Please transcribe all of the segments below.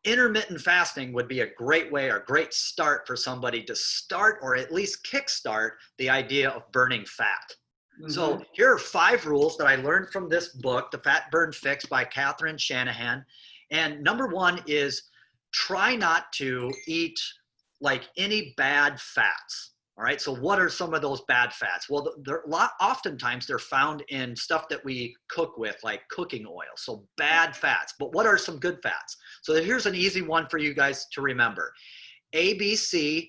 intermittent fasting would be a great way or a great start for somebody to start or at least kickstart the idea of burning fat. So here are 5 rules that I learned from this book, The Fat Burn Fix by Catherine Shanahan. And number 1 is try not to eat like any bad fats. All right. So what are some of those bad fats? Well, oftentimes they're found in stuff that we cook with, like cooking oil. So bad fats. But what are some good fats? So here's an easy one for you guys to remember. ABCO.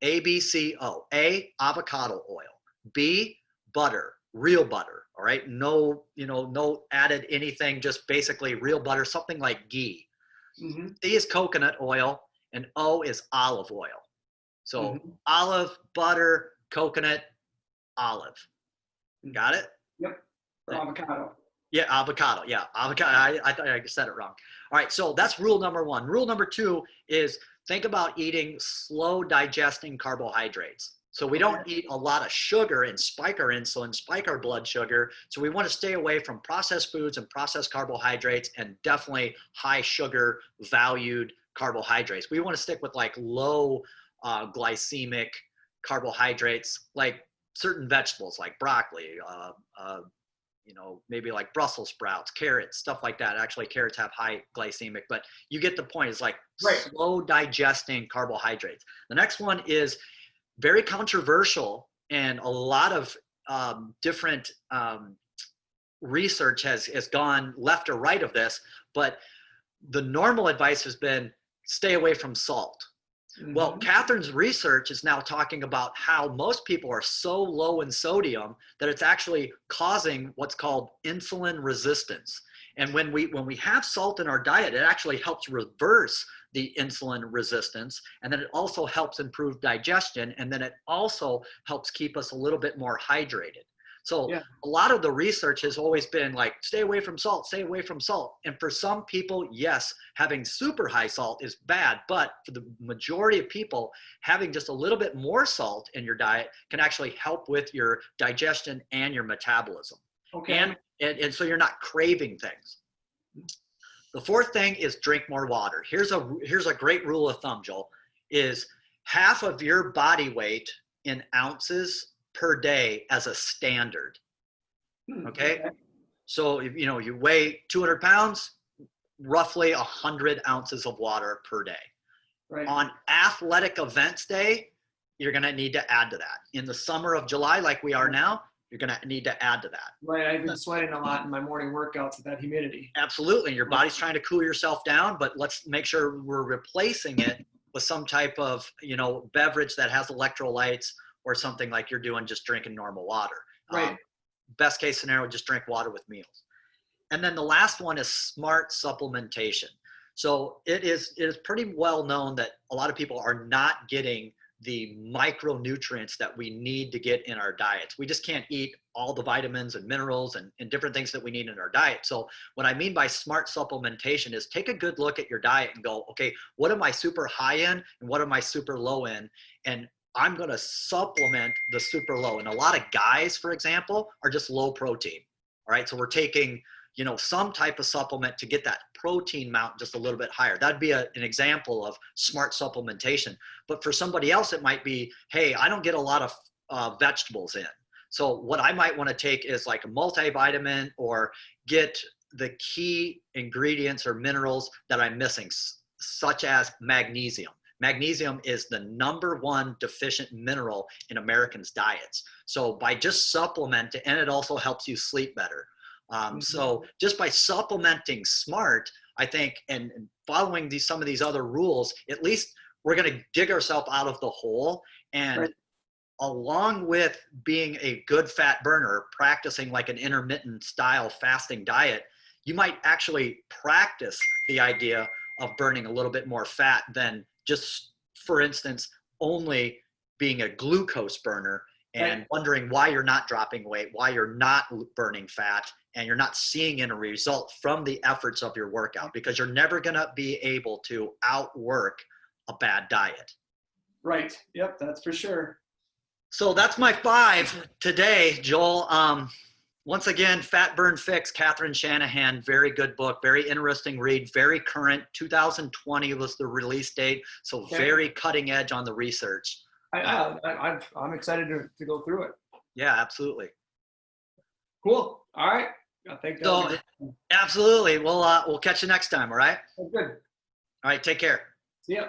ABCO. A, avocado oil. B, butter, real butter. All right. No, no added anything, just basically real butter, something like ghee. C is coconut oil, and O is olive oil. So olive, butter, coconut, olive. Got it? Yep. Or avocado. Yeah, avocado. Yeah, avocado. I thought I said it wrong. All right, so that's rule number 1. Rule number 2 is think about eating slow digesting carbohydrates. So we don't eat a lot of sugar and spike our insulin, spike our blood sugar. So we want to stay away from processed foods and processed carbohydrates, and definitely high sugar valued carbohydrates. We want to stick with like low glycemic carbohydrates, like certain vegetables like broccoli, maybe like Brussels sprouts, carrots, stuff like that. Actually, carrots have high glycemic, but you get the point. It's like slow digesting carbohydrates. The next one is very controversial, and a lot of different research has gone left or right of this, but the normal advice has been stay away from salt. Well, Catherine's research is now talking about how most people are so low in sodium that it's actually causing what's called insulin resistance. And when we have salt in our diet, it actually helps reverse the insulin resistance, and then it also helps improve digestion, and then it also helps keep us a little bit more hydrated. So a lot of the research has always been like, stay away from salt, stay away from salt. And for some people, yes, having super high salt is bad, but for the majority of people, having just a little bit more salt in your diet can actually help with your digestion and your metabolism. And so you're not craving things. The 4th thing is drink more water. Here's a great rule of thumb, Joel, is half of your body weight in ounces per day as a standard. Okay. So if you weigh 200 pounds, roughly 100 ounces of water per day. On athletic events day, you're going to need to add to that. In the summer of July, like we are now, you're going to need to add to that. I've been sweating a lot in my morning workouts with that humidity. Absolutely. Your body's trying to cool yourself down, but let's make sure we're replacing it with some type of, beverage that has electrolytes, or something like you're doing, just drinking normal water. Best case scenario, just drink water with meals. And then the last one is smart supplementation. So it is pretty well known that a lot of people are not getting the micronutrients that we need to get in our diets. We just can't eat all the vitamins and minerals and different things that we need in our diet. So what I mean by smart supplementation is take a good look at your diet and go, okay, what am I super high in and what am I super low in? And I'm going to supplement the super low. And a lot of guys, for example, are just low protein. All right. So we're taking, some type of supplement to get that protein amount just a little bit higher. That'd be an example of smart supplementation. But for somebody else, it might be, hey, I don't get a lot of vegetables in. So what I might want to take is like a multivitamin, or get the key ingredients or minerals that I'm missing, such as magnesium. Magnesium is the #1 deficient mineral in Americans' diets. So by just supplementing, and it also helps you sleep better. So just by supplementing smart, I think, and following some of these other rules, at least we're going to dig ourselves out of the hole. And along with being a good fat burner, practicing like an intermittent style fasting diet, you might actually practice the idea of burning a little bit more fat than just, for instance, only being a glucose burner and wondering why you're not dropping weight, why you're not burning fat, and you're not seeing any result from the efforts of your workout, because you're never going to be able to outwork a bad diet. Right. Yep. That's for sure. So that's my 5 today, Joel. Once again, Fat Burn Fix, Catherine Shanahan, very good book, very interesting read, very current. 2020 was the release date, so Okay. very cutting edge on the research. I'm excited to go through it. Yeah, absolutely. Cool. All right. I think So, absolutely. We'll catch you next time. All right. good. All right. Take care. See ya.